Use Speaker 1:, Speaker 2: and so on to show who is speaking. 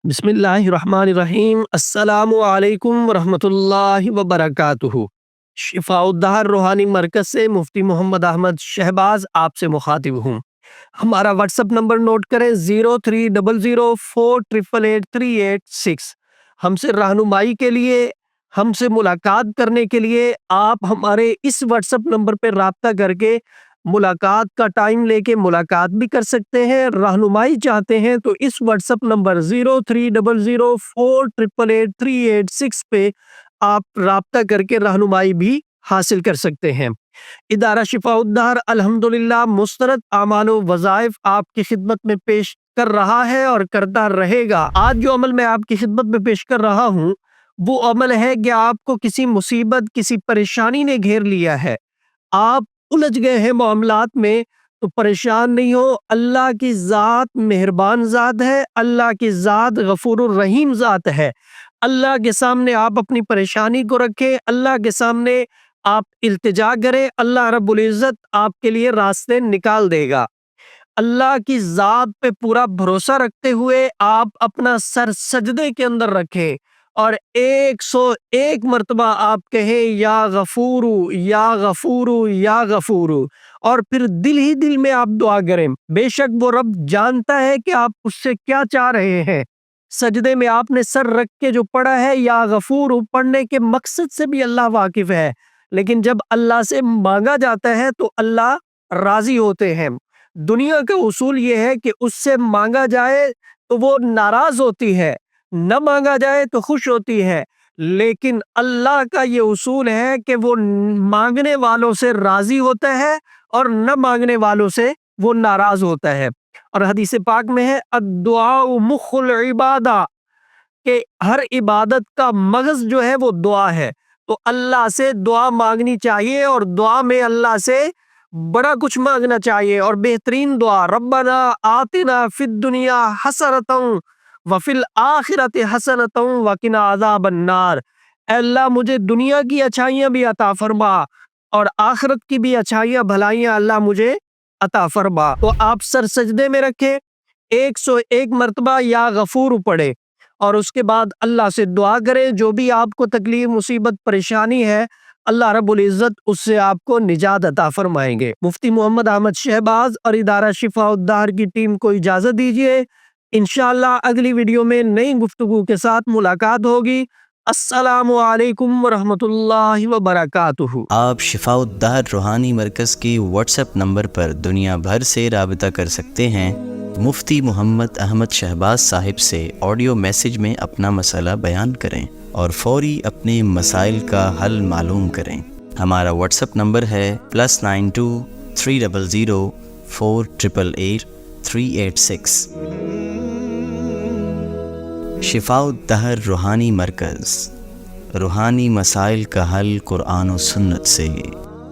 Speaker 1: बिस्मिल्लाहिर्रहमानिर्रहीम। अस्सलामु अलैकुम वरहमतुल्लाहि वबरकातुहू। शिफाउद्दहर रूहानी मरकज़ से मुफ्ती मोहम्मद अहमद शहबाज आपसे मुखातिब हूँ। हमारा व्हाट्सअप नंबर नोट करें 030048883886। हमसे रहनुमाई के लिए, हमसे मुलाकात करने के लिए आप हमारे इस व्हाट्सअप नंबर पर राब्ता करके मुलाकात का टाइम लेके मुलाकात भी कर सकते हैं। रहनुमाई चाहते हैं तो इस व्हाट्सअप नंबर 030048883886 पे आप राब्ता करके रहनुमाई भी हासिल कर सकते हैं। इदारा शिफाउद्दहर अल्हम्दुलिल्लाह मुस्तरद आमाल व वज़ाइफ आपकी खिदमत में पेश कर रहा है और करता रहेगा। आज जो अमल मैं आपकी खिदमत में पेश कर रहा हूँ वो अमल है कि आपको किसी मुसीबत, किसी परेशानी ने घेर लिया है, आप उलझ गए हैं मामलात में, तो परेशान नहीं हो। अल्लाह की ज़ात मेहरबान ज़ात है, अल्लाह की ज़ात गफूरुर रहीम ज़ात है। अल्लाह के सामने आप अपनी परेशानी को रखें, अल्लाह के सामने आप इल्तिजा करें, अल्लाह रब्बुल इज़्ज़त आपके लिए रास्ते निकाल देगा। अल्लाह की ज़ात पे पूरा भरोसा रखते हुए आप अपना सर सजदे के अंदर रखें और 101 मर्तबा आप कहें या गफूरू या गफूरू या गफूरू, और फिर दिल ही दिल में आप दुआ करें। बेशक वो रब जानता है कि आप उससे क्या चाह रहे हैं। सजदे में आपने सर रख के जो पढ़ा है या गफूरू, पढ़ने के मकसद से भी अल्लाह वाकिफ है, लेकिन जब अल्लाह से मांगा जाता है तो अल्लाह राजी होते हैं। दुनिया का उसूल ये है कि उससे मांगा जाए तो वो नाराज होती है, न मांगा जाए तो खुश होती है, लेकिन अल्लाह का ये उसूल है कि वो मांगने वालों से राजी होता है और न मांगने वालों से वो नाराज होता है। और हदीस पाक में है अद्दुआ मुखुल इबादा, कि हर इबादत का मगज जो है वो दुआ है। तो अल्लाह से दुआ मांगनी चाहिए और दुआ में अल्लाह से बड़ा कुछ मांगना चाहिए। और बेहतरीन दुआ रब्बना आतिना फिद दुनिया हसनतन व फिल आखिरति हसनतन व किना अज़ाबन नार। अल्लाह मुझे दुनिया की अच्छाइयाँ भी अता फरमा और आखिरत की भी अच्छाइयाँ भलाइयाँ अल्लाह मुझे अता फरमा। तो आप सर सजदे में रखें, 101 मर्तबा या गफूर पढ़े और उसके बाद अल्लाह से दुआ करें। जो भी आपको तकलीफ, मुसीबत, परेशानी है, अल्लाह रब्बुल इज़्ज़त उससे आपको निजात अता फरमाएंगे। मुफ्ती मोहम्मद अहमद शहबाज और इदारा शिफाउद्दहर की टीम को इजाज़त दीजिए। इंशाअल्लाह अगली वीडियो में नई गुफ्तगू के साथ मुलाकात होगी। अस्सलामु अलैकुम वरहमतुल्लाहि वबरकातुहू।
Speaker 2: आप शिफाउद्दहर रूहानी मरकज़ की व्हाट्सएप नंबर पर दुनिया भर से राबिता कर सकते हैं। मुफ्ती मोहम्मद अहमद शहबाज साहिब से ऑडियो मैसेज में अपना मसला बयान करें और फौरी अपने मसाइल का हल मालूम करें। हमारा व्हाट्सएप नंबर है +92 300 488 386। शिफाउद्दहर रूहानी मरकज़, रूहानी मसाइल का हल कुरान और सुन्नत से।